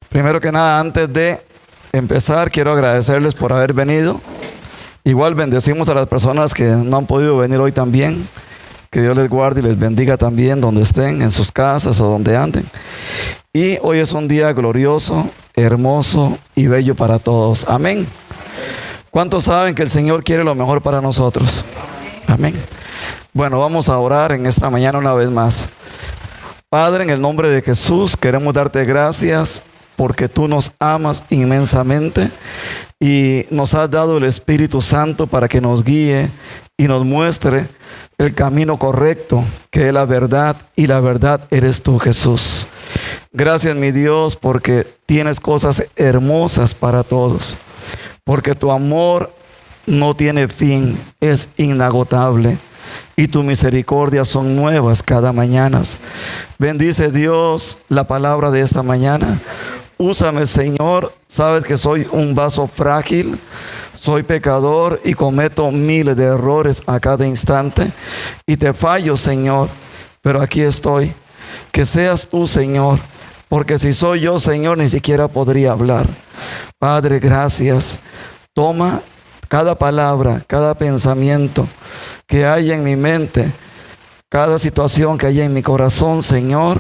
Primero que nada, antes de empezar, quiero agradecerles por haber venido. Igual bendecimos a las personas que no han podido venir hoy también. Que Dios les guarde y les bendiga también donde estén, en sus casas o donde anden. Y hoy es un día glorioso, hermoso y bello para todos. Amén. ¿Cuántos saben que el Señor quiere lo mejor para nosotros? Amén. Bueno, vamos a orar en esta mañana una vez más. Padre, en el nombre de Jesús, queremos darte gracias porque tú nos amas inmensamente y nos has dado el Espíritu Santo para que nos guíe y nos muestre el camino correcto, que es la verdad, y la verdad eres tú, Jesús. Gracias, mi Dios, porque tienes cosas hermosas para todos, porque tu amor no tiene fin, es inagotable, y tu misericordia son nuevas cada mañana. Bendice, Dios, la palabra de esta mañana. Úsame, Señor. Sabes que soy un vaso frágil, soy pecador y cometo miles de errores a cada instante y te fallo, Señor, pero aquí estoy. Que seas tú, Señor, porque si soy yo, Señor, ni siquiera podría hablar. Padre, gracias. Toma cada palabra, cada pensamiento que haya en mi mente, cada situación que haya en mi corazón, Señor,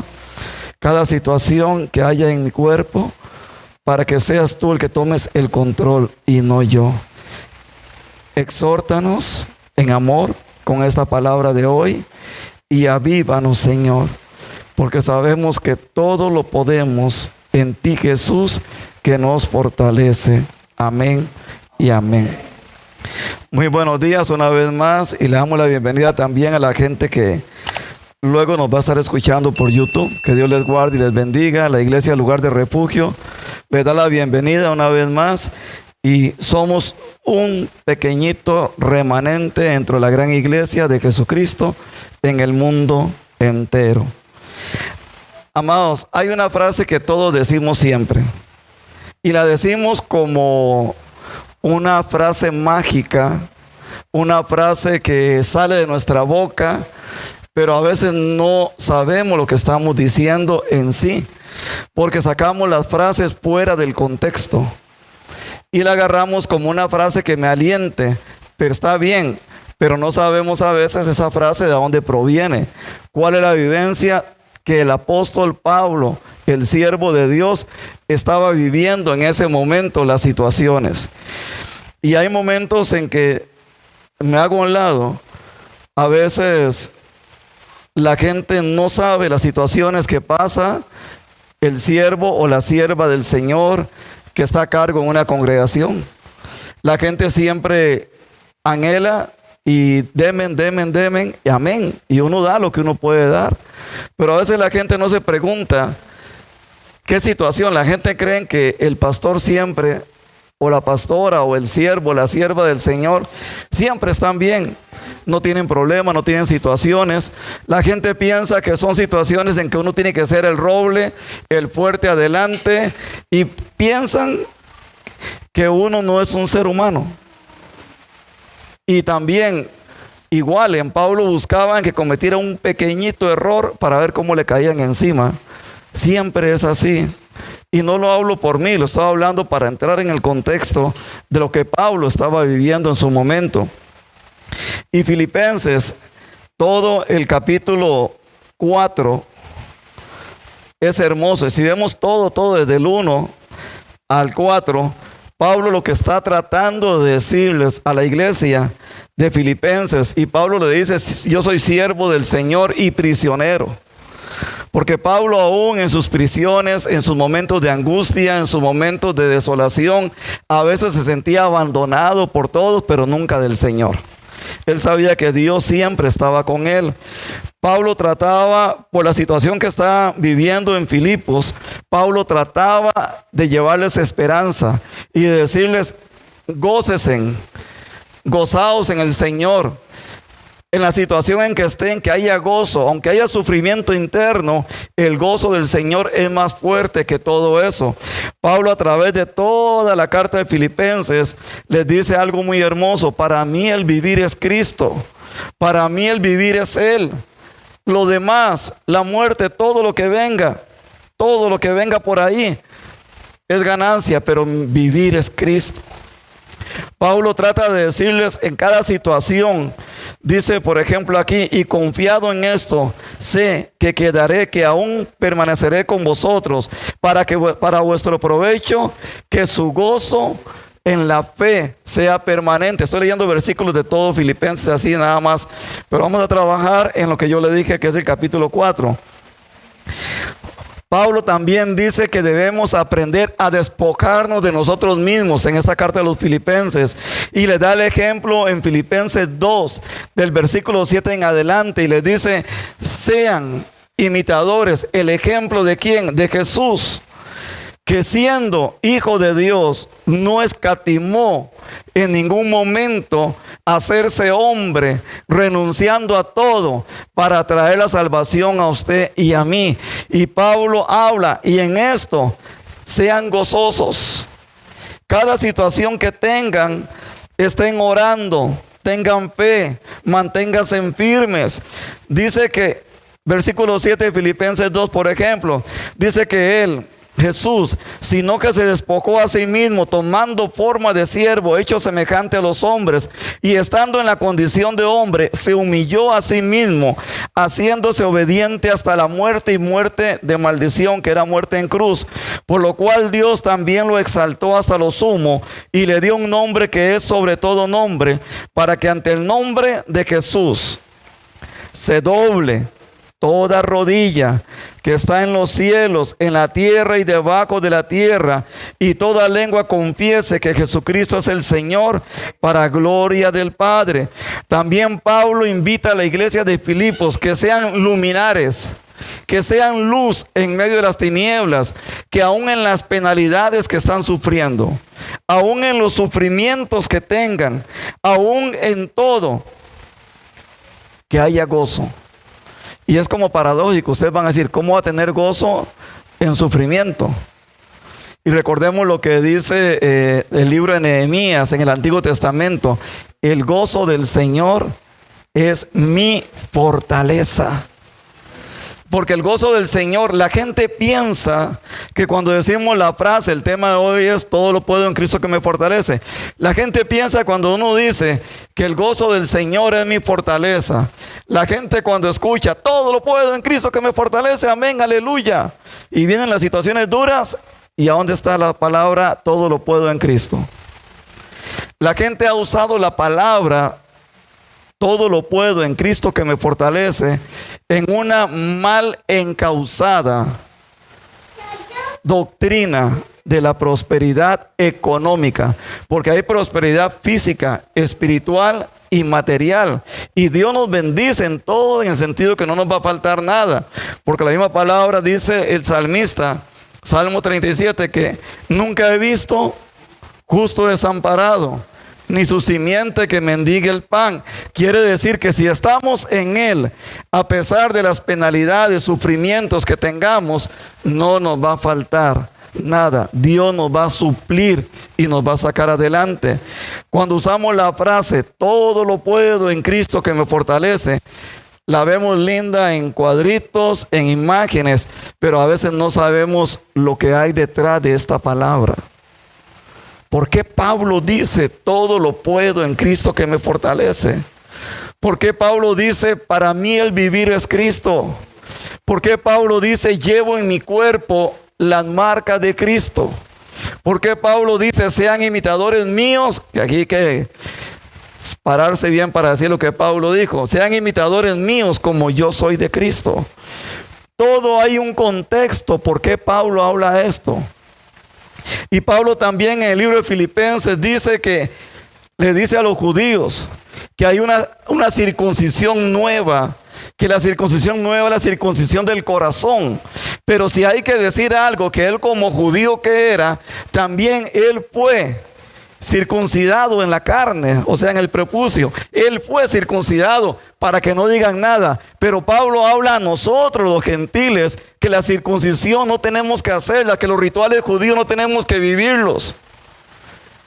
cada situación que haya en mi cuerpo, para que seas tú el que tomes el control y no yo. Exhórtanos en amor con esta palabra de hoy y avívanos, Señor, porque sabemos que todo lo podemos en ti, Jesús, que nos fortalece. Amén y amén. Muy buenos días una vez más y le damos la bienvenida también a la gente que luego nos va a estar escuchando por YouTube. Que Dios les guarde y les bendiga. La iglesia Lugar de Refugio les da la bienvenida una vez más. Y somos un pequeñito remanente dentro de la gran iglesia de Jesucristo en el mundo entero. Amados, hay una frase que todos decimos siempre. Y la decimos como una frase mágica, una frase que sale de nuestra boca, pero a veces no sabemos lo que estamos diciendo en sí, porque sacamos las frases fuera del contexto y la agarramos como una frase que me aliente, pero está bien, pero no sabemos a veces esa frase de dónde proviene, cuál es la vivencia que el apóstol Pablo, el siervo de Dios, estaba viviendo en ese momento, las situaciones. Y hay momentos en que me hago a un lado. A veces la gente no sabe las situaciones que pasa el siervo o la sierva del Señor que está a cargo en una congregación. La gente siempre anhela y demen, y amén. Y uno da lo que uno puede dar. Pero a veces la gente no se pregunta qué situación. La gente cree que el pastor siempre, o la pastora, o el siervo, la sierva del Señor, siempre están bien. No tienen problemas, no tienen situaciones. La gente piensa que son situaciones en que uno tiene que ser el roble, el fuerte adelante, y piensan que uno no es un ser humano. Y también, igual, en Pablo buscaban que cometiera un pequeñito error para ver cómo le caían encima. Siempre es así. Y no lo hablo por mí, lo estoy hablando para entrar en el contexto de lo que Pablo estaba viviendo en su momento. Y Filipenses, todo el capítulo 4 es hermoso. Y si vemos todo desde el 1 al 4, Pablo lo que está tratando de decirles a la iglesia de Filipenses, y Pablo le dice: yo soy siervo del Señor y prisionero. Porque Pablo, aún en sus prisiones, en sus momentos de angustia, en sus momentos de desolación, a veces se sentía abandonado por todos, pero nunca del Señor. Él sabía que Dios siempre estaba con él. Pablo trataba, por la situación que estaba viviendo en Filipos, Pablo trataba de llevarles esperanza y de decirles: gócesen, gozaos en el Señor. En la situación en que estén, que haya gozo, aunque haya sufrimiento interno, el gozo del Señor es más fuerte que todo eso. Pablo, a través de toda la carta de Filipenses, les dice algo muy hermoso: para mí el vivir es Cristo, para mí el vivir es Él. Lo demás, la muerte, todo lo que venga por ahí es ganancia, pero vivir es Cristo. Pablo trata de decirles en cada situación, dice por ejemplo aquí: y confiado en esto, sé que quedaré, que aún permaneceré con vosotros para vuestro provecho, que su gozo en la fe sea permanente. Estoy leyendo versículos de todo Filipenses así nada más, pero vamos a trabajar en lo que yo le dije, que es el capítulo 4. Pablo también dice que debemos aprender a despojarnos de nosotros mismos en esta carta de los Filipenses, y le da el ejemplo en Filipenses 2 del versículo 7 en adelante, y les dice: sean imitadores. ¿El ejemplo de quién? De Jesús, que siendo hijo de Dios no escatimó en ningún momento hacerse hombre, renunciando a todo para traer la salvación a usted y a mí. Y Pablo habla, y en esto sean gozosos. Cada situación que tengan, estén orando, tengan fe, manténganse firmes. Dice que, versículo 7 de Filipenses 2, por ejemplo, dice que él, Jesús, sino que se despojó a sí mismo, tomando forma de siervo, hecho semejante a los hombres, y estando en la condición de hombre, se humilló a sí mismo, haciéndose obediente hasta la muerte, y muerte de maldición, que era muerte en cruz. Por lo cual Dios también lo exaltó hasta lo sumo, y le dio un nombre que es sobre todo nombre, para que ante el nombre de Jesús se doble toda rodilla que está en los cielos, en la tierra y debajo de la tierra, y toda lengua confiese que Jesucristo es el Señor, para gloria del Padre. También Pablo invita a la iglesia de Filipos que sean luminares, que sean luz en medio de las tinieblas, que aún en las penalidades que están sufriendo, aún en los sufrimientos que tengan, aún en todo, que haya gozo. Y es como paradójico, ustedes van a decir: ¿cómo va a tener gozo en sufrimiento? Y recordemos lo que dice el libro de Nehemías en el Antiguo Testamento: el gozo del Señor es mi fortaleza. Porque el gozo del Señor, la gente piensa que cuando decimos la frase, el tema de hoy es todo lo puedo en Cristo que me fortalece. La gente piensa cuando uno dice que el gozo del Señor es mi fortaleza. La gente cuando escucha todo lo puedo en Cristo que me fortalece, amén, aleluya. Y vienen las situaciones duras, ¿y a dónde está la palabra todo lo puedo en Cristo? La gente ha usado la palabra todo lo puedo en Cristo que me fortalece en una mal encauzada doctrina de la prosperidad económica, porque hay prosperidad física, espiritual y material, y Dios nos bendice en todo, en el sentido que no nos va a faltar nada, porque la misma palabra dice el salmista, Salmo 37, que nunca he visto justo desamparado, ni su simiente que mendigue el pan. Quiere decir que si estamos en Él, a pesar de las penalidades, sufrimientos que tengamos, no nos va a faltar nada. Dios nos va a suplir y nos va a sacar adelante. Cuando usamos la frase todo lo puedo en Cristo que me fortalece, la vemos linda en cuadritos, en imágenes, pero a veces no sabemos lo que hay detrás de esta palabra. ¿Por qué Pablo dice todo lo puedo en Cristo que me fortalece? ¿Por qué Pablo dice para mí el vivir es Cristo? ¿Por qué Pablo dice llevo en mi cuerpo las marcas de Cristo? ¿Por qué Pablo dice sean imitadores míos? Que aquí hay que pararse bien para decir lo que Pablo dijo. Sean imitadores míos como yo soy de Cristo. Todo hay un contexto por qué Pablo habla esto. Y Pablo también en el libro de Filipenses dice que le dice a los judíos que hay una circuncisión nueva, que la circuncisión nueva es la circuncisión del corazón. Pero si hay que decir algo, que él como judío que era, también él fue circuncidado en la carne, o sea en el prepucio. Él fue circuncidado para que no digan nada. Pero Pablo habla a nosotros los gentiles que la circuncisión no tenemos que hacerla, que los rituales judíos no tenemos que vivirlos,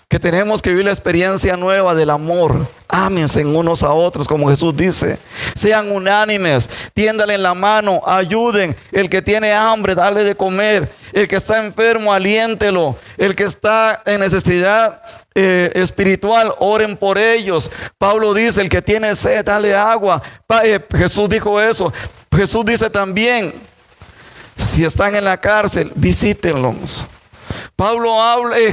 que tenemos que vivir la experiencia nueva del amor. Ámense unos a otros, como Jesús dice. Sean unánimes, tiéndale la mano, ayuden. El que tiene hambre, dale de comer. El que está enfermo, aliéntelo. El que está en necesidad espiritual, oren por ellos. Pablo dice, el que tiene sed, dale agua. Jesús dijo eso. Jesús dice también, si están en la cárcel, visítenlos.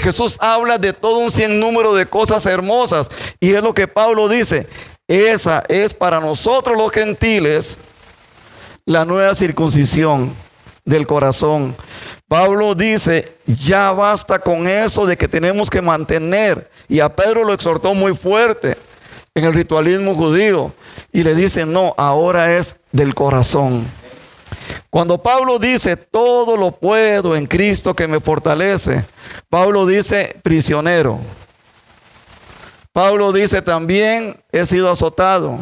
Jesús habla de todo un sinnúmero de cosas hermosas, y es lo que Pablo dice. Esa es para nosotros los gentiles la nueva circuncisión del corazón. Pablo dice, ya basta con eso de que tenemos que mantener, y a Pedro lo exhortó muy fuerte en el ritualismo judío, y le dice, no, ahora es del corazón. Cuando Pablo dice, todo lo puedo en Cristo que me fortalece, Pablo dice, prisionero. Pablo dice también, he sido azotado.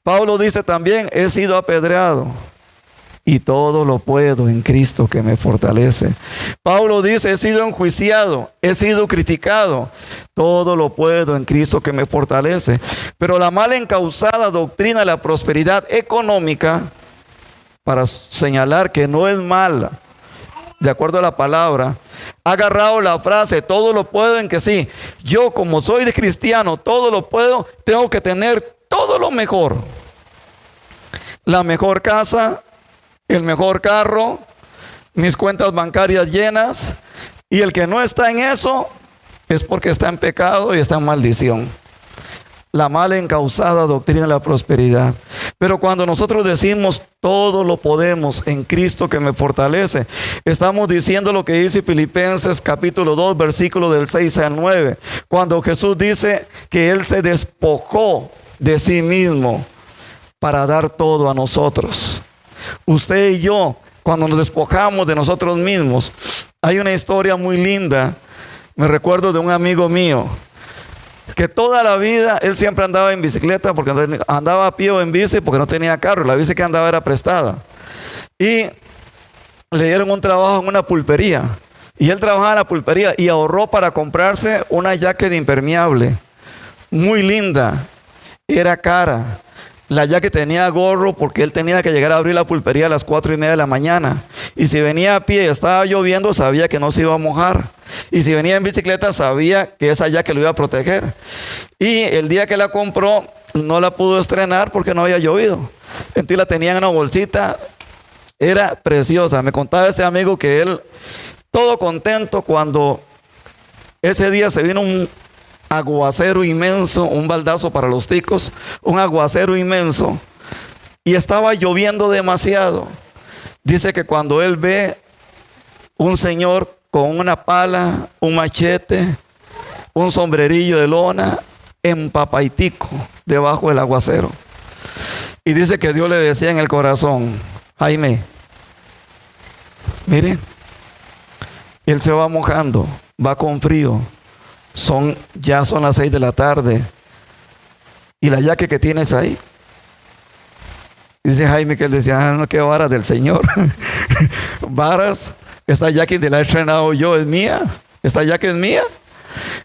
Pablo dice también, he sido apedreado. Y todo lo puedo en Cristo que me fortalece. Pablo dice, he sido enjuiciado, he sido criticado. Todo lo puedo en Cristo que me fortalece. Pero la mal encausada doctrina de la prosperidad económica, para señalar que no es mala, de acuerdo a la palabra, ha agarrado la frase, todo lo puedo en que sí. Yo, como soy de cristiano, todo lo puedo, tengo que tener todo lo mejor. La mejor casa, el mejor carro, mis cuentas bancarias llenas. Y el que no está en eso es porque está en pecado y está en maldición. La mal encausada doctrina de la prosperidad. Pero cuando nosotros decimos todo lo podemos en Cristo que me fortalece, estamos diciendo lo que dice Filipenses capítulo 2 versículo del 6 al 9, cuando Jesús dice que Él se despojó de sí mismo para dar todo a nosotros. Usted y yo, cuando nos despojamos de nosotros mismos, hay una historia muy linda. Me recuerdo de un amigo mío que toda la vida él siempre andaba en bicicleta, porque andaba a pie o en bici porque no tenía carro. La bici que andaba era prestada. Y le dieron un trabajo en una pulpería. Y él trabajaba en la pulpería y ahorró para comprarse una jacket impermeable. Muy linda. Era cara. La jacket tenía gorro porque él tenía que llegar a abrir la pulpería a las 4:30 de la mañana. Y si venía a pie y estaba lloviendo, sabía que no se iba a mojar. Y si venía en bicicleta, sabía que esa jacket lo iba a proteger. Y el día que la compró, no la pudo estrenar porque no había llovido. Entonces la tenía en una bolsita. Era preciosa. Me contaba este amigo que él, todo contento, cuando ese día se vino un aguacero inmenso, un baldazo para los ticos, un aguacero inmenso, y estaba lloviendo demasiado. Dice que cuando él ve un señor con una pala, un machete, un sombrerillo de lona, empapaitico debajo del aguacero, y dice que Dios le decía en el corazón, Jaime, mire, él se va mojando, va con frío. Ya son las 6 de la tarde. Y la jaque que tienes ahí. Dice Jaime que él decía, no, qué varas del Señor. Varas, esta jaque de la he estrenado yo, es mía. Esta jaque es mía.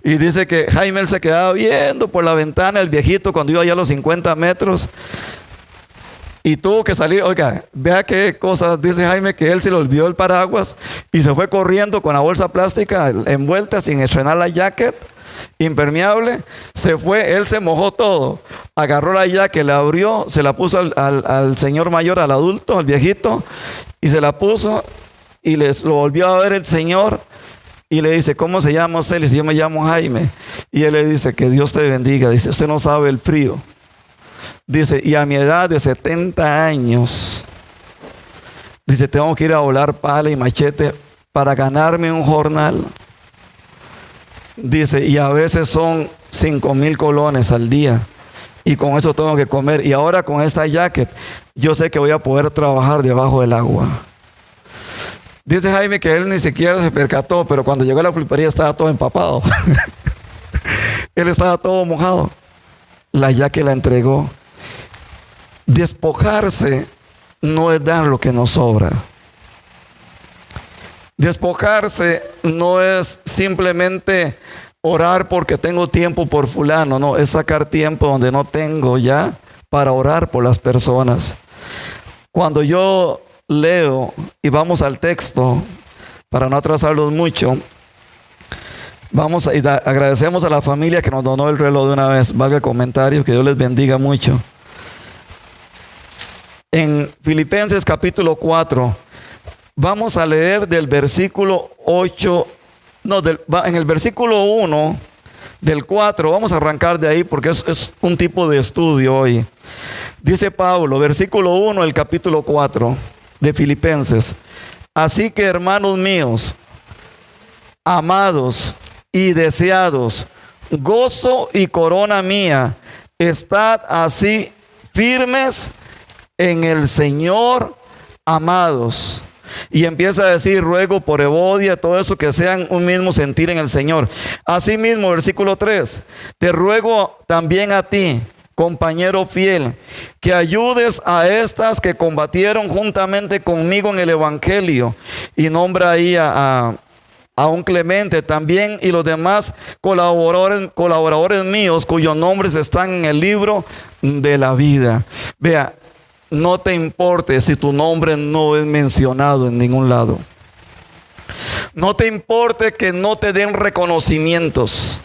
Y dice que Jaime él se quedaba viendo por la ventana el viejito cuando iba allá a los 50 metros. Y tuvo que salir, oiga, vea qué cosas, dice Jaime que él se le olvidó el paraguas y se fue corriendo con la bolsa plástica envuelta sin estrenar la jacket impermeable. Se fue, él se mojó todo, agarró la jacket, la abrió, se la puso al señor mayor, al adulto, al viejito, y se la puso y lo volvió a ver el señor y le dice, ¿cómo se llama usted? Le dice, yo me llamo Jaime. Y él le dice, que Dios te bendiga. Dice, usted no sabe el frío. Dice, y a mi edad de 70 años, dice, tengo que ir a volar pala y machete para ganarme un jornal. Dice, y a veces son 5,000 colones al día. y con eso tengo que comer. Y ahora con esta jacket, yo sé que voy a poder trabajar debajo del agua. Dice Jaime que él ni siquiera se percató, pero cuando llegó a la pulpería estaba todo empapado. Él estaba todo mojado. La jacket la entregó. Despojarse no es dar lo que nos sobra. Despojarse no es simplemente orar porque tengo tiempo por fulano. No, es sacar tiempo donde no tengo ya para orar por las personas. Cuando yo leo y vamos al texto, para no atrasarlos mucho, agradecemos a la familia que nos donó el reloj de una vez. Valga el comentario, que Dios les bendiga mucho. En Filipenses capítulo 4, vamos a leer del versículo 8, en el versículo 1 del 4, vamos a arrancar de ahí porque es un tipo de estudio hoy. Dice Pablo, versículo 1 del capítulo 4 de Filipenses: así que, hermanos míos, amados y deseados, gozo y corona mía, estad así firmes en el Señor, amados. Y empieza a decir: ruego por Evodia, todo eso, que sean un mismo sentir en el Señor. Asimismo, versículo 3: te ruego también a ti, compañero fiel, que ayudes a estas que combatieron juntamente conmigo en el Evangelio. Y nombra ahí a un Clemente también, y los demás colaboradores míos, cuyos nombres están en el libro de la vida. Vea, no te importe si tu nombre no es mencionado en ningún lado. No te importe que no te den reconocimientos.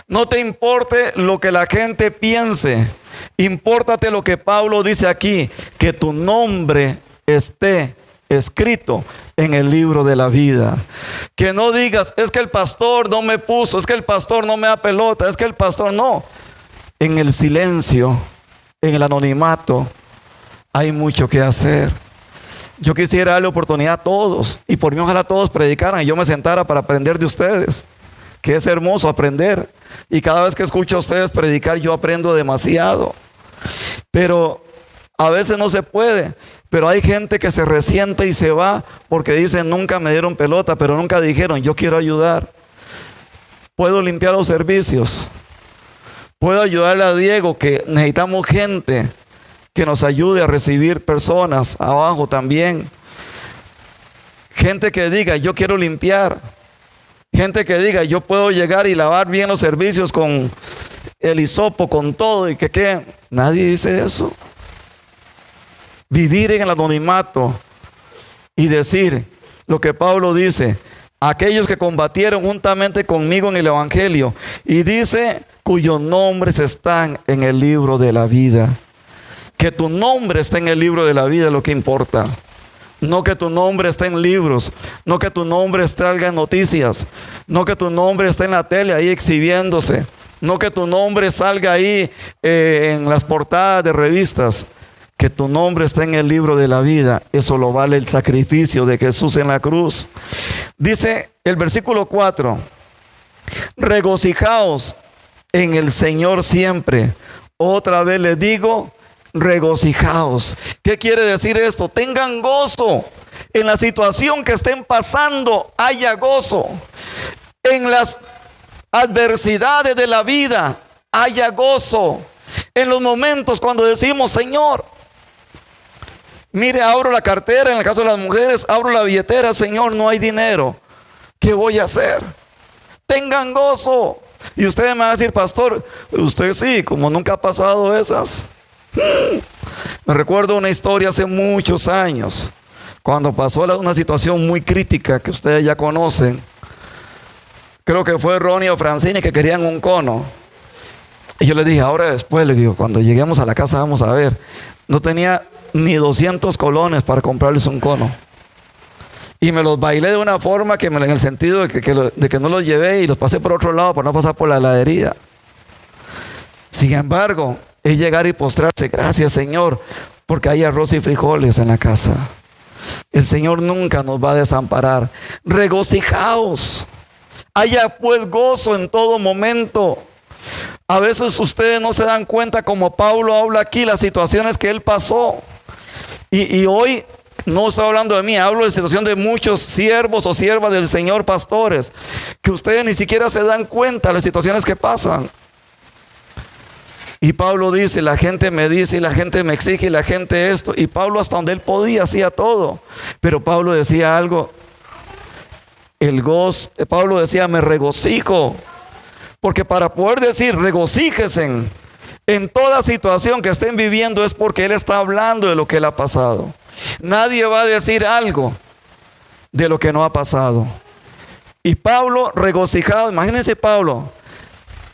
No te importe lo que la gente piense. Impórtate lo que Pablo dice aquí: que tu nombre esté escrito en el libro de la vida. Que no digas: es que el pastor no me puso, es que el pastor no me da pelota, es que el pastor no. En el silencio, en el anonimato, hay mucho que hacer. Yo quisiera darle oportunidad a todos, y por mí ojalá todos predicaran y yo me sentara para aprender de ustedes, que es hermoso aprender. Y cada vez que escucho a ustedes predicar, yo aprendo demasiado. Pero a veces no se puede. Pero hay gente que se resiente y se va porque dicen: nunca me dieron pelota, pero nunca dijeron: yo quiero ayudar. Puedo limpiar los servicios. Puedo ayudarle a Diego, que necesitamos gente que nos ayude a recibir personas abajo también. Gente que diga: yo quiero limpiar. Gente que diga: yo puedo llegar y lavar bien los servicios con el hisopo, con todo, y que nadie dice eso. Vivir en el anonimato y decir lo que Pablo dice: aquellos que combatieron juntamente conmigo en el Evangelio, y dice: cuyos nombres están en el libro de la vida. Que tu nombre esté en el libro de la vida es lo que importa. No que tu nombre esté en libros, no que tu nombre salga en noticias, no que tu nombre esté en la tele ahí exhibiéndose, no que tu nombre salga ahí en las portadas de revistas. Que tu nombre esté en el libro de la vida. Eso lo vale el sacrificio de Jesús en la cruz. Dice el versículo 4: regocijaos en el Señor siempre. Otra vez les digo: regocijaos. ¿Qué quiere decir esto? Tengan gozo. En la situación que estén pasando, haya gozo. En las adversidades de la vida, haya gozo. En los momentos cuando decimos: Señor, mire, abro la cartera, en el caso de las mujeres, abro la billetera: Señor, no hay dinero, ¿qué voy a hacer? Tengan gozo. Y ustedes me van a decir: pastor, usted sí, como nunca ha pasado esas. Me recuerdo una historia hace muchos años, cuando pasó una situación muy crítica que ustedes ya conocen. Creo que fue Ronnie o Francine que querían un cono. Y yo les dije: ahora después, les digo, cuando lleguemos a la casa vamos a ver. No tenía ni 200 colones para comprarles un cono. Y me los bailé de una forma que en el sentido de que no los llevé y los pasé por otro lado para no pasar por la heladería. Sin embargo, es llegar y postrarse: gracias, Señor, porque hay arroz y frijoles en la casa. El Señor nunca nos va a desamparar. Regocijaos. Haya pues gozo en todo momento. A veces ustedes no se dan cuenta, como Pablo habla aquí, las situaciones que él pasó. Y hoy no estoy hablando de mí, hablo de situación de muchos siervos o siervas del Señor, pastores, que ustedes ni siquiera se dan cuenta de las situaciones que pasan. Y Pablo dice, la gente me dice, y la gente me exige, y la gente esto. Y Pablo, hasta donde él podía, hacía todo. Pero Pablo decía algo, Pablo decía, me regocijo. Porque para poder decir, regocíjense en toda situación que estén viviendo, es porque él está hablando de lo que él ha pasado. Nadie va a decir algo de lo que no ha pasado. Y Pablo regocijado, imagínense Pablo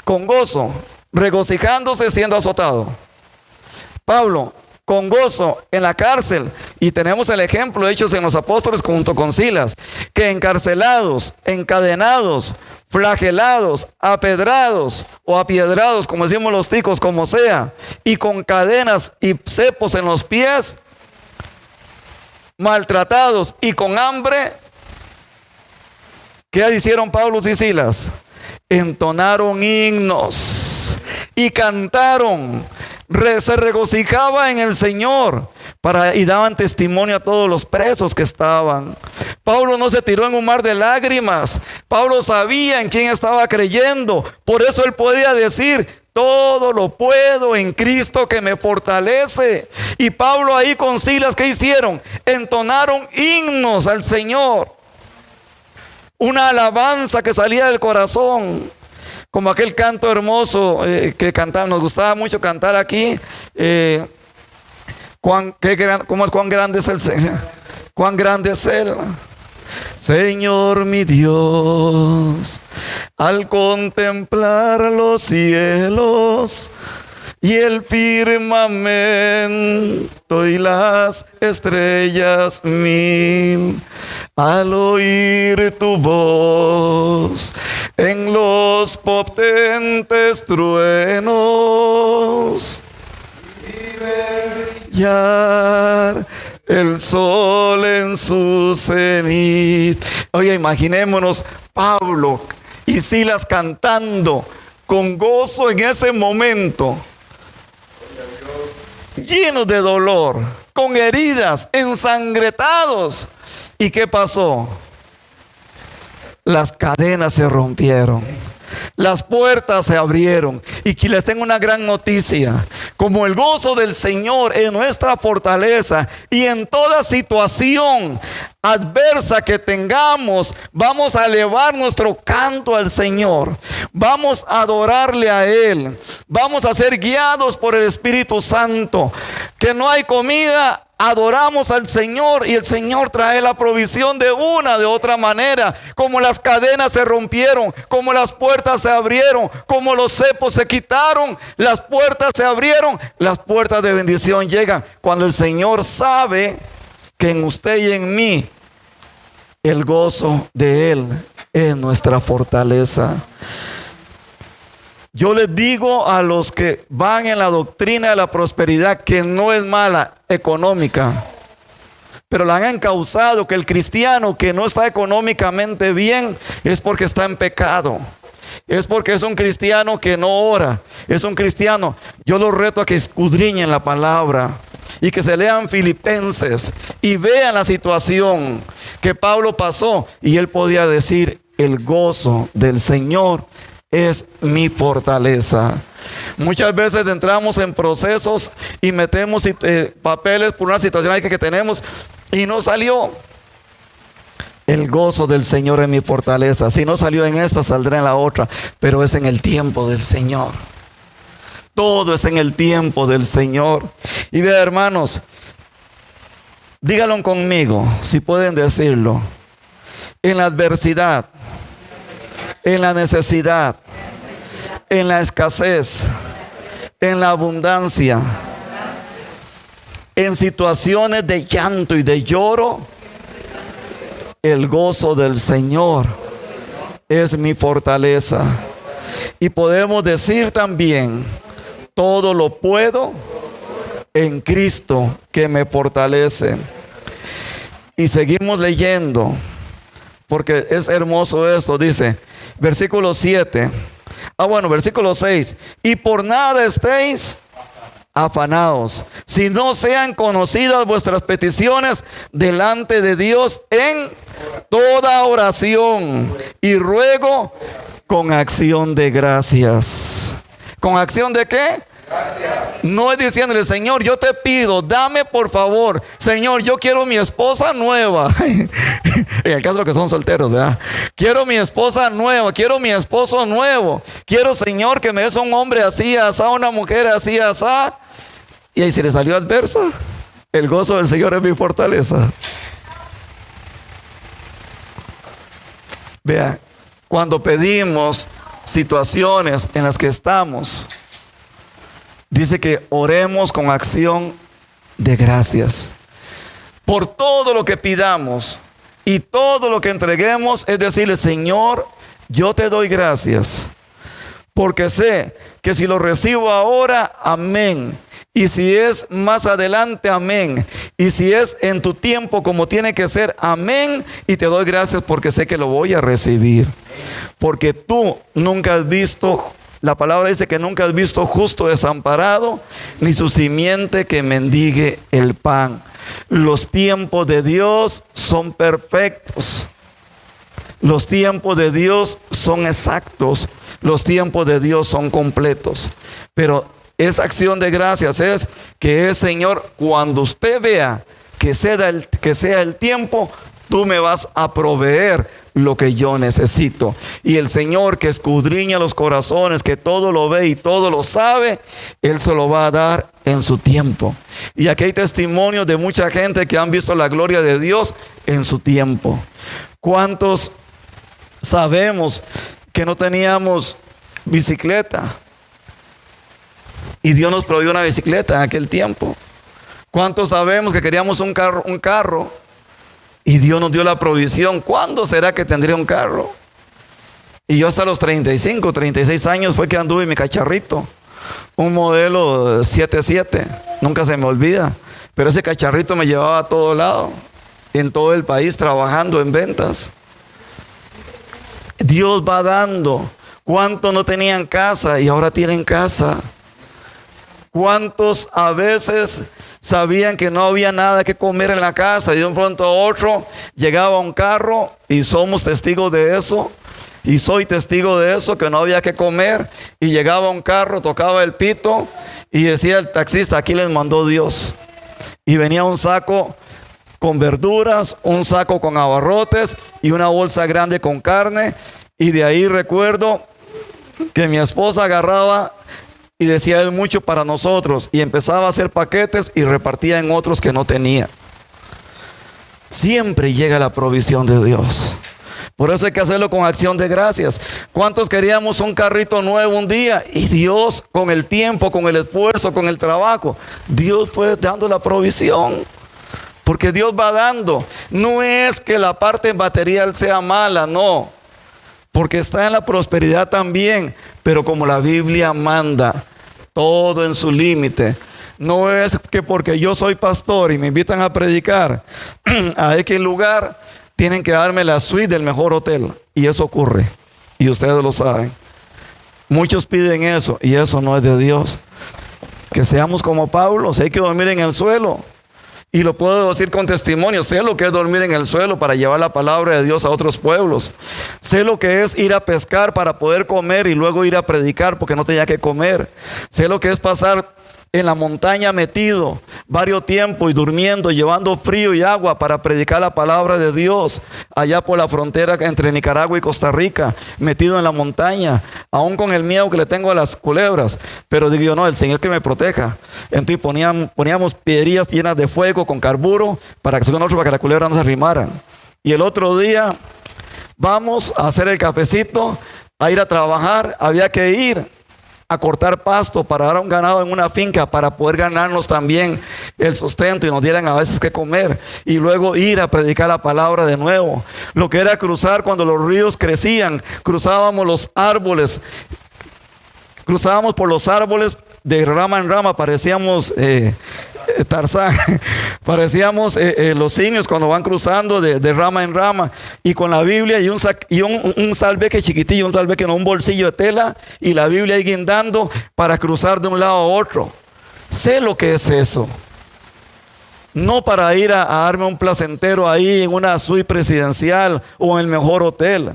con gozo, regocijándose siendo azotado. Pablo con gozo en la cárcel. Y tenemos el ejemplo hechos en los apóstoles junto con Silas, que encarcelados, encadenados, flagelados, apiedrados, como decimos los ticos, como sea, y con cadenas y cepos en los pies, maltratados y con hambre, ¿qué hicieron Pablo y Silas? Entonaron himnos y cantaron, se regocijaba en el Señor y daban testimonio a todos los presos que estaban. Pablo no se tiró en un mar de lágrimas. Pablo sabía en quién estaba creyendo. Por eso él podía decir, todo lo puedo en Cristo que me fortalece. Y Pablo ahí con Silas, ¿qué hicieron? Entonaron himnos al Señor. Una alabanza que salía del corazón. Como aquel canto hermoso que cantaba, nos gustaba mucho cantar aquí. Cuán grande es el Señor. Cuán grande es Él. Señor mi Dios, al contemplar los cielos y el firmamento y las estrellas mil, al oír tu voz en los potentes truenos y brillar el sol en su cenit. Oye, imaginémonos Pablo y Silas cantando con gozo en ese momento, llenos de dolor, con heridas, ensangrentados. ¿Y qué pasó? Las cadenas se rompieron, las puertas se abrieron. Y aquí les tengo una gran noticia: como el gozo del Señor es nuestra fortaleza, y en toda situación adversa que tengamos, vamos a elevar nuestro canto al Señor, vamos a adorarle a Él, vamos a ser guiados por el Espíritu Santo. Que no hay comida, adoramos al Señor y el Señor trae la provisión de una, de otra manera. Como las cadenas se rompieron, como las puertas se abrieron, como los cepos se quitaron, las puertas se abrieron, las puertas de bendición llegan. Cuando el Señor sabe que en usted y en mí el gozo de Él es nuestra fortaleza. Yo les digo a los que van en la doctrina de la prosperidad que no es mala económica, pero la han encauzado, que el cristiano que no está económicamente bien es porque está en pecado. Es porque es un cristiano que no ora. Es un cristiano. Yo los reto a que escudriñen la palabra y que se lean Filipenses y vean la situación que Pablo pasó, y él podía decir: el gozo del Señor es mi fortaleza. Muchas veces entramos en procesos y metemos papeles por una situación que tenemos y no salió. El gozo del Señor es mi fortaleza. Si no salió en esta, saldrá en la otra, pero es en el tiempo del Señor. Todo es en el tiempo del Señor. Y vean, hermanos, díganlo conmigo, si pueden decirlo: en la adversidad, en la necesidad, en la escasez, en la abundancia, en situaciones de llanto y de lloro, el gozo del Señor es mi fortaleza. Y podemos decir también: todo lo puedo en Cristo que me fortalece. Y seguimos leyendo, porque es hermoso esto. Dice, versículo 7: Bueno, versículo 6. Y por nada estéis afanados, si no sean conocidas vuestras peticiones delante de Dios en toda oración y ruego con acción de gracias. ¿Con acción de qué? Gracias. No es diciéndole, Señor, yo te pido, dame por favor, Señor, yo quiero mi esposa nueva. En el caso de los que son solteros, ¿verdad? Quiero mi esposa nueva, quiero mi esposo nuevo. Quiero, Señor, que me des un hombre así, asá, una mujer así, asá. Y ahí se le salió adversa. El gozo del Señor es mi fortaleza. Vea, cuando pedimos situaciones en las que estamos, dice que oremos con acción de gracias. Por todo lo que pidamos y todo lo que entreguemos, es decirle, Señor, yo te doy gracias, porque sé que si lo recibo ahora, amén. Y si es más adelante, amén. Y si es en tu tiempo como tiene que ser, amén. Y te doy gracias porque sé que lo voy a recibir. Porque tú nunca has visto, la palabra dice que nunca has visto justo desamparado, ni su simiente que mendigue el pan. Los tiempos de Dios son perfectos. Los tiempos de Dios son exactos. Los tiempos de Dios son completos. Pero esa acción de gracias es que es, Señor, cuando usted vea que sea el tiempo, tú me vas a proveer lo que yo necesito. Y el Señor, que escudriña los corazones, que todo lo ve y todo lo sabe, Él se lo va a dar en su tiempo. Y aquí hay testimonios de mucha gente que han visto la gloria de Dios en su tiempo. ¿Cuántos sabemos que no teníamos bicicleta? Y Dios nos proveyó una bicicleta en aquel tiempo. ¿Cuántos sabemos que queríamos un carro? Y Dios nos dio la provisión. ¿Cuándo será que tendría un carro? Y yo hasta los 35, 36 años fue que anduve en mi cacharrito. Un modelo 77. Nunca se me olvida. Pero ese cacharrito me llevaba a todo lado. En todo el país trabajando en ventas. Dios va dando. ¿Cuántos no tenían casa y ahora tienen casa? ¿Cuántos a veces sabían que no había nada que comer en la casa y de un pronto a otro llegaba un carro? Y somos testigos de eso. Y soy testigo de eso, que no había que comer. Y llegaba un carro, tocaba el pito y decía el taxista, aquí les mandó Dios. Y venía un saco con verduras, un saco con abarrotes y una bolsa grande con carne. Y de ahí recuerdo que mi esposa agarraba y decía él mucho para nosotros y empezaba a hacer paquetes y repartía en otros que no tenía. Siempre llega la provisión de Dios. Por eso hay que hacerlo con acción de gracias. ¿Cuántos queríamos un carrito nuevo un día? Y Dios, con el tiempo, con el esfuerzo, con el trabajo, Dios fue dando la provisión. Porque Dios va dando. No es que la parte material sea mala, no. Porque está en la prosperidad también. Pero como la Biblia manda, todo en su límite. No es que porque yo soy pastor y me invitan a predicar a X lugar, tienen que darme la suite del mejor hotel. Y eso ocurre. Y ustedes lo saben. Muchos piden eso y eso no es de Dios. Que seamos como Pablo, si hay que dormir en el suelo. Y lo puedo decir con testimonio. Sé lo que es dormir en el suelo para llevar la palabra de Dios a otros pueblos. Sé lo que es ir a pescar para poder comer y luego ir a predicar porque no tenía que comer. Sé lo que es pasar en la montaña metido varios tiempos y durmiendo, llevando frío y agua para predicar la palabra de Dios allá por la frontera entre Nicaragua y Costa Rica, metido en la montaña, aún con el miedo que le tengo a las culebras. Pero digo yo, no, el Señor que me proteja. Entonces poníamos piedrillas llenas de fuego con carburo para que la culebra no se arrimaran. Y el otro día vamos a hacer el cafecito, a ir a trabajar. Había que ir a cortar pasto para dar a un ganado en una finca para poder ganarnos también el sustento y nos dieran a veces que comer, y luego ir a predicar la palabra de nuevo. Lo que era cruzar cuando los ríos crecían, cruzábamos los árboles, cruzábamos por los árboles de rama en rama, parecíamos Tarzán, parecíamos los simios cuando van cruzando de rama en rama, y con la Biblia y un salveque chiquitillo, un bolsillo de tela, y la Biblia ahí guindando para cruzar de un lado a otro. Sé lo que es eso. No para ir a darme un placentero ahí en una suite presidencial o en el mejor hotel.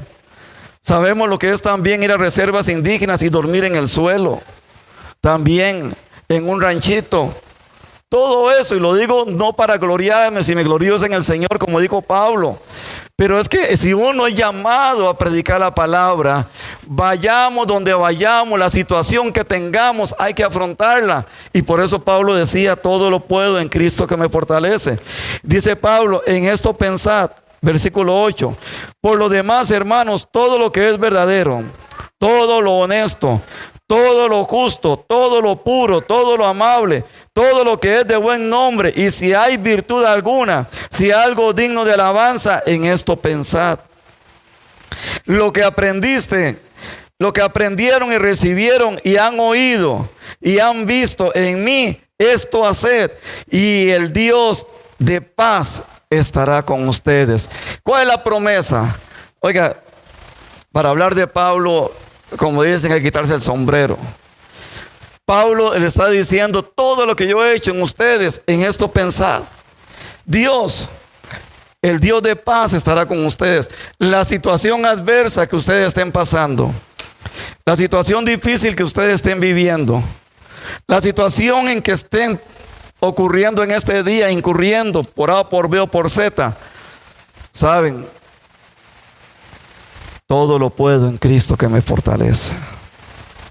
Sabemos lo que es también ir a reservas indígenas y dormir en el suelo. También en un ranchito. Todo eso, y lo digo no para gloriarme, si me glorío es en el Señor, como dijo Pablo. Pero es que si uno es llamado a predicar la palabra, vayamos donde vayamos, la situación que tengamos, hay que afrontarla. Y por eso Pablo decía, todo lo puedo en Cristo que me fortalece. Dice Pablo, en esto pensad, versículo 8. Por lo demás, hermanos, todo lo que es verdadero, todo lo honesto, todo lo justo, todo lo puro, todo lo amable, todo lo que es de buen nombre, y si hay virtud alguna, si algo digno de alabanza, en esto pensad. Lo que aprendiste, lo que aprendieron y recibieron y han oído y han visto en mí, esto haced, y el Dios de paz estará con ustedes. ¿Cuál es la promesa? Oiga, para hablar de Pablo, como dicen, hay que quitarse el sombrero. Pablo le está diciendo, todo lo que yo he hecho en ustedes, en esto pensad. Dios, el Dios de paz estará con ustedes. La situación adversa que ustedes estén pasando, la situación difícil que ustedes estén viviendo, la situación en que estén ocurriendo en este día, incurriendo por A, por B o por Z, ¿saben? Todo lo puedo en Cristo que me fortalece.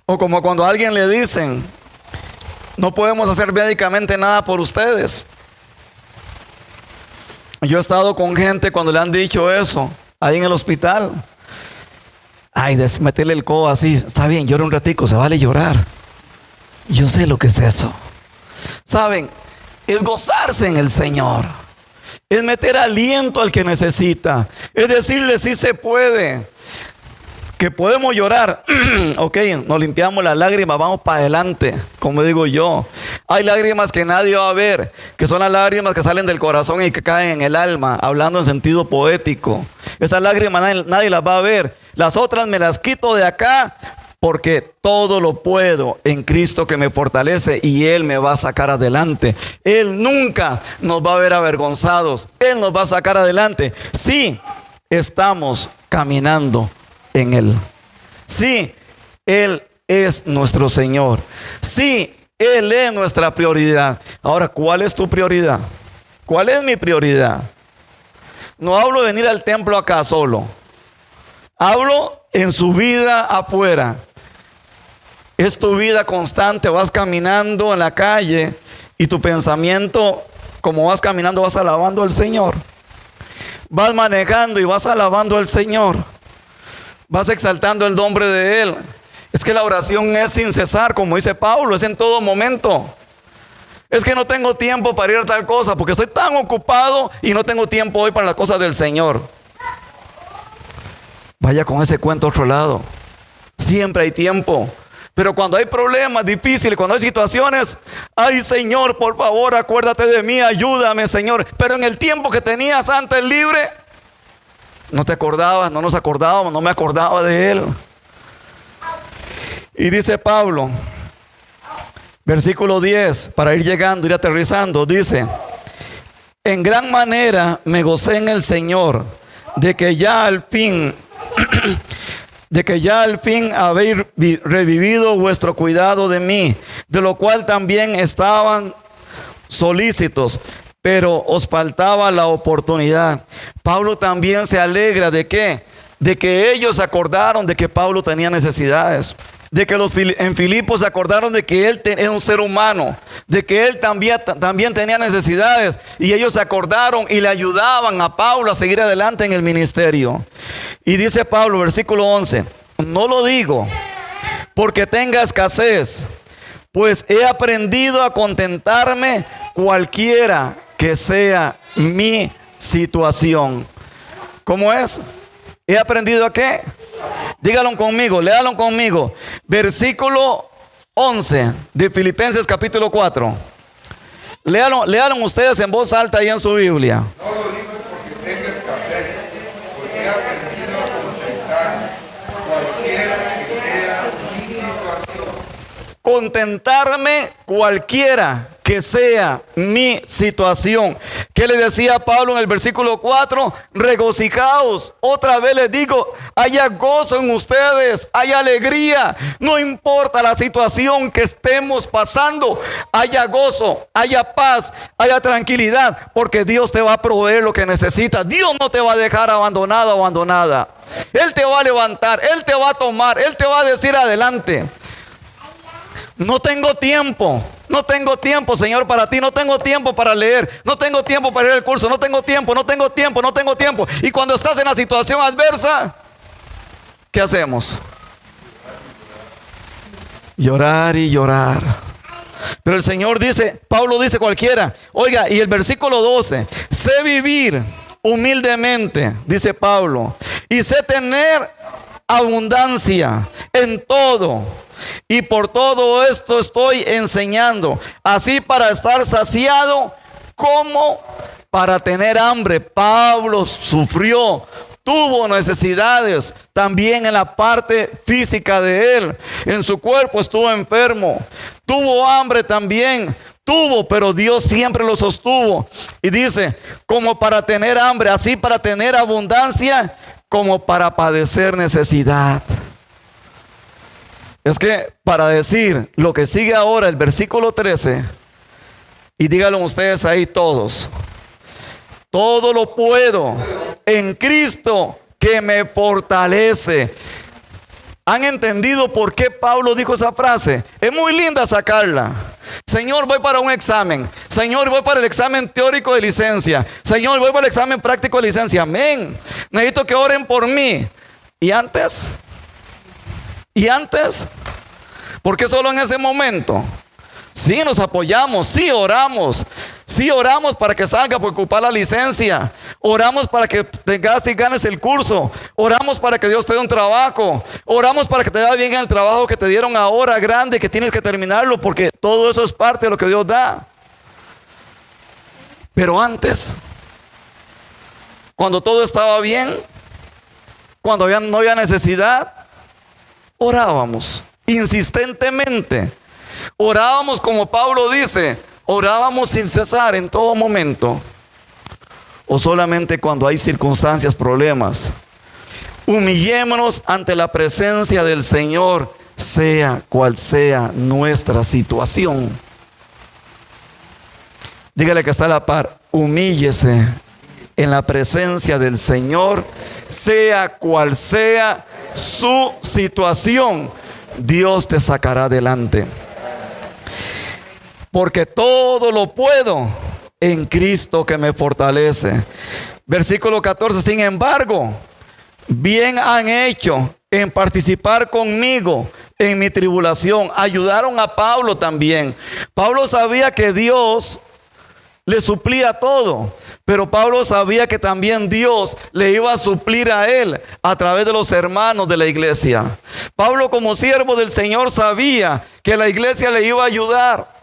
O como cuando a alguien le dicen, no podemos hacer médicamente nada por ustedes. Yo he estado con gente cuando le han dicho eso, ahí en el hospital. Ay, meterle el codo así, está bien, llora un ratico, se vale llorar. Yo sé lo que es eso. ¿Saben? Es gozarse en el Señor. Es meter aliento al que necesita. Es decirle, sí se puede. Que podemos llorar, ok, nos limpiamos las lágrimas, vamos para adelante, como digo yo. Hay lágrimas que nadie va a ver, que son las lágrimas que salen del corazón y que caen en el alma, hablando en sentido poético. Esas lágrimas nadie las va a ver. Las otras me las quito de acá, porque todo lo puedo en Cristo que me fortalece, y Él me va a sacar adelante. Él nunca nos va a ver avergonzados. Él nos va a sacar adelante. Sí, estamos caminando en Él. Sí, Él es nuestro Señor. Sí, Él es nuestra prioridad. Ahora, ¿cuál es tu prioridad? ¿Cuál es mi prioridad? No hablo de venir al templo acá solo. Hablo en su vida afuera. Es tu vida constante. Vas caminando en la calle y tu pensamiento, como vas caminando, vas alabando al Señor. Vas manejando y vas alabando al Señor. Vas exaltando el nombre de Él. Es que la oración es sin cesar, como dice Pablo, es en todo momento. Es que no tengo tiempo para ir a tal cosa, porque estoy tan ocupado y no tengo tiempo hoy para las cosas del Señor. Vaya con ese cuento a otro lado. Siempre hay tiempo. Pero cuando hay problemas difíciles, cuando hay situaciones, ay Señor, por favor, acuérdate de mí, ayúdame Señor. Pero en el tiempo que tenías antes libre, no te acordabas, no nos acordábamos, no me acordaba de Él. Y dice Pablo, versículo 10, para ir llegando, ir aterrizando, dice: en gran manera me gocé en el Señor, de que ya al fin habéis revivido vuestro cuidado de mí, de lo cual también estaban solícitos, pero os faltaba la oportunidad. Pablo también se alegra ¿de qué? De que ellos se acordaron de que Pablo tenía necesidades. De que en Filipos se acordaron de que él era un ser humano. De que él también tenía necesidades. Y ellos se acordaron y le ayudaban a Pablo a seguir adelante en el ministerio. Y dice Pablo, versículo 11: no lo digo porque tenga escasez, pues he aprendido a contentarme cualquiera que sea mi situación. ¿Cómo es? ¿He aprendido a qué? Dígalo conmigo, léalo conmigo. Versículo 11 de Filipenses capítulo 4. Léanlo ustedes en voz alta ahí en su Biblia. No lo digo porque tenga escasez, porque he aprendido a contentar cualquiera que sea mi situación. Contentarme cualquiera que sea mi situación. ¿Qué le decía Pablo en el versículo 4? Regocijaos. Otra vez les digo, haya gozo en ustedes, haya alegría. No importa la situación que estemos pasando, haya gozo, haya paz, haya tranquilidad, porque Dios te va a proveer lo que necesitas. Dios no te va a dejar abandonado o abandonada. Él te va a levantar, Él te va a tomar, Él te va a decir adelante. No tengo tiempo, Señor, para ti. No tengo tiempo para leer. No tengo tiempo para ir al curso. No tengo tiempo. Y cuando estás en la situación adversa, ¿qué hacemos? Llorar y llorar. Pero el Señor dice, Pablo dice cualquiera. Oiga, y el versículo 12. Sé vivir humildemente, dice Pablo, y sé tener abundancia en todo. Y por todo esto estoy enseñando, así para estar saciado como para tener hambre. Pablo sufrió, tuvo necesidades también en la parte física de él. En su cuerpo estuvo enfermo, tuvo hambre también. Pero Dios siempre lo sostuvo. Y dice, como para tener hambre, así para tener abundancia, como para padecer necesidad. Es que para decir lo que sigue ahora, el versículo 13, y díganlo ustedes ahí todos: todo lo puedo en Cristo que me fortalece. ¿Han entendido por qué Pablo dijo esa frase? Es muy linda sacarla. Señor, voy para un examen. Señor, voy para el examen teórico de licencia. Señor, voy para el examen práctico de licencia. Amén. Necesito que oren por mí. ¿Y antes? ¿Por qué solo en ese momento? Sí, nos apoyamos, sí oramos para que salga por ocupar la licencia, oramos para que tengas y ganes el curso, oramos para que Dios te dé un trabajo, oramos para que te vaya bien en el trabajo que te dieron ahora grande, que tienes que terminarlo, porque todo eso es parte de lo que Dios da. Pero antes, cuando todo estaba bien, cuando no había necesidad, orábamos insistentemente. Orábamos, como Pablo dice, orábamos sin cesar en todo momento. O solamente cuando hay circunstancias, problemas. Humillémonos ante la presencia del Señor, sea cual sea nuestra situación. Dígale que está a la par: humíllese en la presencia del Señor, sea cual sea su situación. Dios te sacará adelante. Porque todo lo puedo en Cristo que me fortalece. Versículo 14. Sin embargo, bien han hecho en participar conmigo en mi tribulación. Ayudaron a Pablo también. Pablo sabía que Dios le suplía todo, pero Pablo sabía que también Dios le iba a suplir a él a través de los hermanos de la iglesia. Pablo, como siervo del Señor, sabía que la iglesia le iba a ayudar.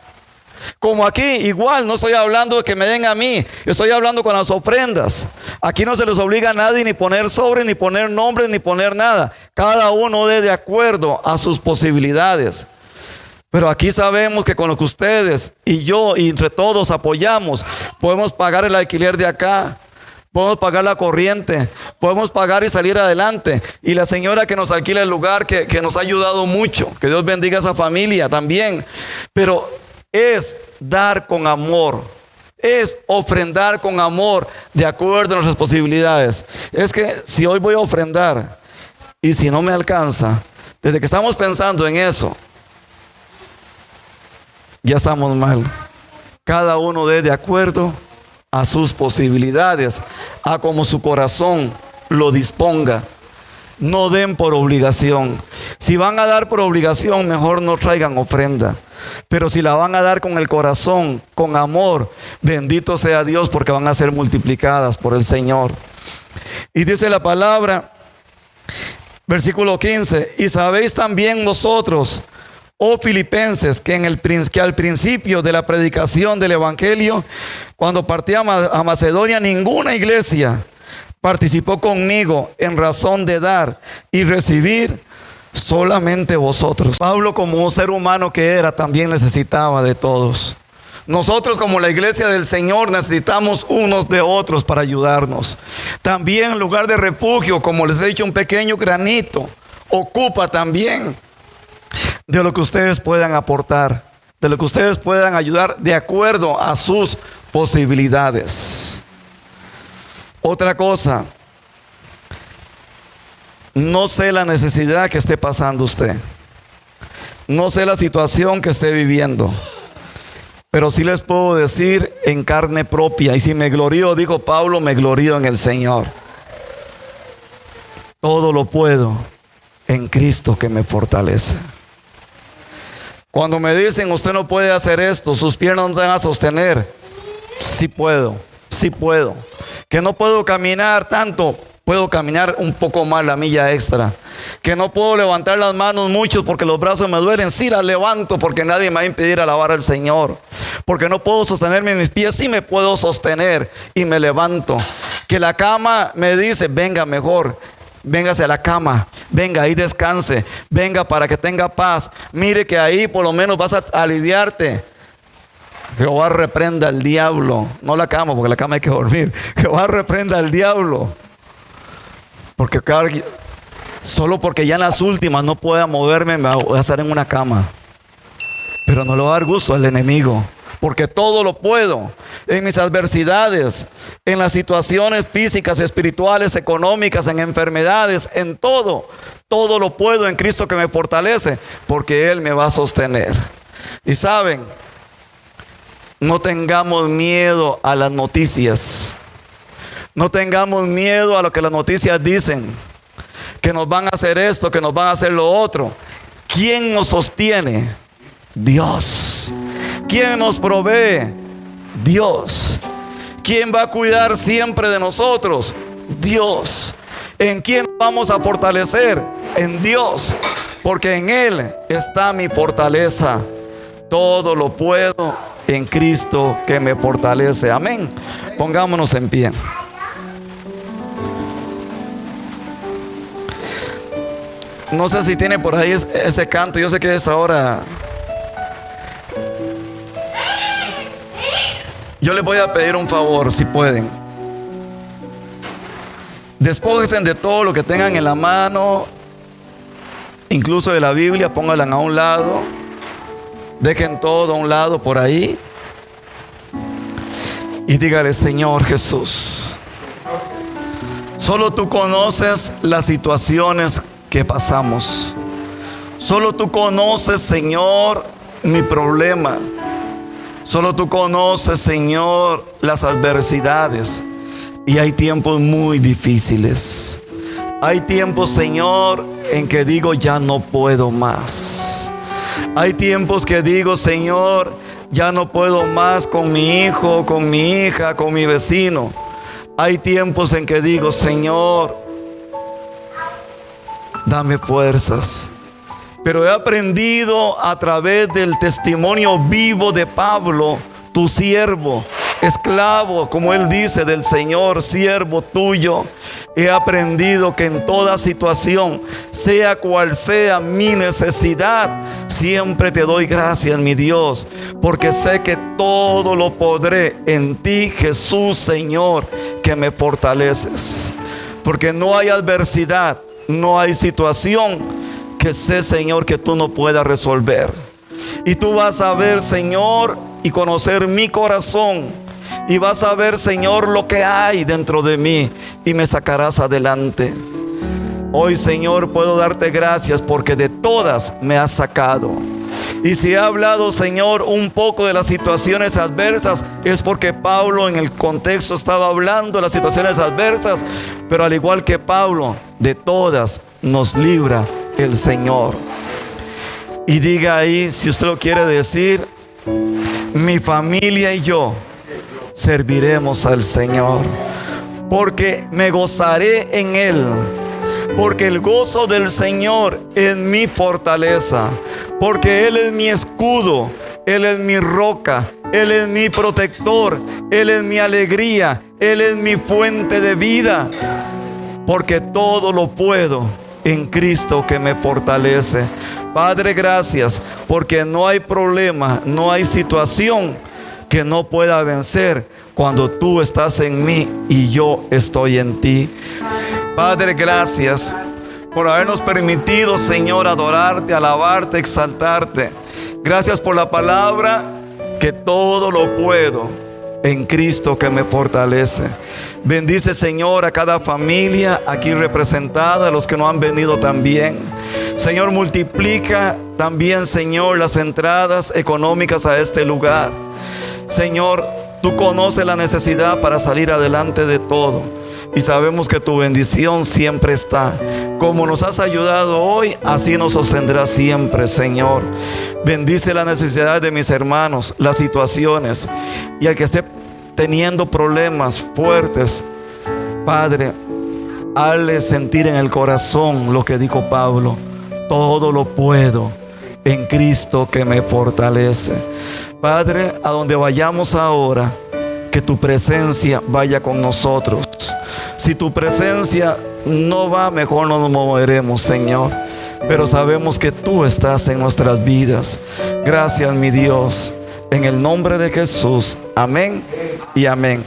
Como aquí, igual, no estoy hablando de que me den a mí, estoy hablando con las ofrendas. Aquí no se les obliga a nadie ni poner sobre, ni poner nombre, ni poner nada. Cada uno dé de acuerdo a sus posibilidades. Pero aquí sabemos que con lo que ustedes y yo y entre todos apoyamos, podemos pagar el alquiler de acá, podemos pagar la corriente, podemos pagar y salir adelante. Y la señora que nos alquila el lugar, que nos ha ayudado mucho, que Dios bendiga a esa familia también. Pero es dar con amor, es ofrendar con amor de acuerdo a nuestras posibilidades. Es que si hoy voy a ofrendar y si no me alcanza, desde que estamos pensando en eso, ya estamos mal. Cada uno dé de acuerdo a sus posibilidades, a como su corazón lo disponga. No den por obligación. Si van a dar por obligación, mejor no traigan ofrenda. Pero si la van a dar con el corazón, con amor, bendito sea Dios, porque van a ser multiplicadas por el Señor. Y dice la palabra, versículo 15: y sabéis también vosotros Oh Filipenses, que al principio de la predicación del Evangelio, cuando partí a Macedonia, ninguna iglesia participó conmigo en razón de dar y recibir, solamente vosotros. Pablo, como un ser humano que era, también necesitaba de todos. Nosotros, como la iglesia del Señor, necesitamos unos de otros para ayudarnos. También en lugar de refugio, como les he dicho, un pequeño granito ocupa también de lo que ustedes puedan aportar, de lo que ustedes puedan ayudar de acuerdo a sus posibilidades. Otra cosa, no sé la necesidad que esté pasando usted, no sé la situación que esté viviendo, pero sí les puedo decir en carne propia, y si me glorío, dijo Pablo, me glorío en el Señor. Todo lo puedo en Cristo que me fortalece. Cuando me dicen, usted no puede hacer esto, sus piernas no te van a sostener, sí puedo. Que no puedo caminar tanto, puedo caminar un poco más la milla extra. Que no puedo levantar las manos mucho porque los brazos me duelen, sí las levanto porque nadie me va a impedir alabar al Señor. Porque no puedo sostenerme en mis pies, sí me puedo sostener y me levanto. Que la cama me dice, venga mejor, véngase a la cama, venga ahí descanse, venga para que tenga paz, mire que ahí por lo menos vas a aliviarte. Jehová reprenda al diablo, no la cama, porque la cama hay que dormir. Jehová reprenda al diablo, porque solo porque ya en las últimas no pueda moverme, me voy a estar en una cama, pero no le va a dar gusto al enemigo, porque todo lo puedo en mis adversidades, en las situaciones físicas, espirituales, económicas, en enfermedades, en todo lo puedo en Cristo que me fortalece, porque Él me va a sostener. Y saben, no tengamos miedo a las noticias, no tengamos miedo a lo que las noticias dicen, que nos van a hacer esto, que nos van a hacer lo otro. ¿Quién nos sostiene? Dios. ¿Quién nos provee? Dios. ¿Quién va a cuidar siempre de nosotros? Dios. ¿En quién vamos a fortalecer? En Dios, porque en Él está mi fortaleza. Todo lo puedo en Cristo que me fortalece. Amén. Pongámonos en pie. No sé si tiene por ahí ese canto. Yo sé que es ahora. Yo les voy a pedir un favor, si pueden. Despójense de todo lo que tengan en la mano, incluso de la Biblia, pónganla a un lado. Dejen todo a un lado por ahí. Y dígale, Señor Jesús, solo tú conoces las situaciones que pasamos. Solo tú conoces, Señor, mi problema. Solo tú conoces, Señor, las adversidades. Y hay tiempos muy difíciles. Hay tiempos, Señor, en que digo, ya no puedo más. Hay tiempos que digo, Señor, ya no puedo más con mi hijo, con mi hija, con mi vecino. Hay tiempos en que digo, Señor, dame fuerzas. Pero he aprendido a través del testimonio vivo de Pablo, tu siervo, esclavo, como él dice, del Señor, siervo tuyo. He aprendido que en toda situación, sea cual sea mi necesidad, siempre te doy gracias, mi Dios, porque sé que todo lo podré en ti, Jesús, Señor, que me fortaleces. Porque no hay adversidad, no hay situación que sé, Señor, que tú no puedas resolver. Y tú vas a ver, Señor, y conocer mi corazón. Y vas a ver, Señor, lo que hay dentro de mí, y me sacarás adelante. Hoy, Señor, puedo darte gracias porque de todas me has sacado. Y si he hablado, Señor, un poco de las situaciones adversas, es porque Pablo en el contexto estaba hablando de las situaciones adversas. Pero al igual que Pablo, de todas nos libra el Señor. Y diga ahí, si usted lo quiere decir, mi familia y yo serviremos al Señor, porque me gozaré en Él, porque el gozo del Señor es mi fortaleza, porque Él es mi escudo, Él es mi roca, Él es mi protector, Él es mi alegría, Él es mi fuente de vida, porque todo lo puedo en Cristo que me fortalece. Padre, gracias, porque no hay problema, no hay situación que no pueda vencer cuando tú estás en mí y yo estoy en ti. Padre, gracias por habernos permitido, Señor, adorarte, alabarte, exaltarte. Gracias por la palabra, que todo lo puedo en Cristo que me fortalece. Bendice, Señor, a cada familia aquí representada, a los que no han venido también. Señor, multiplica también, Señor, las entradas económicas a este lugar. Señor, tú conoces la necesidad para salir adelante de todo, y sabemos que tu bendición siempre está. Como nos has ayudado hoy, así nos sostendrá siempre, Señor. Bendice la necesidad de mis hermanos, las situaciones, y al que esté teniendo problemas fuertes, Padre, hazle sentir en el corazón lo que dijo Pablo: todo lo puedo en Cristo que me fortalece. Padre, a donde vayamos ahora, que tu presencia vaya con nosotros. Si tu presencia no va, mejor no nos moveremos, Señor, pero sabemos que tú estás en nuestras vidas. Gracias, mi Dios, en el nombre de Jesús. Amén y amén.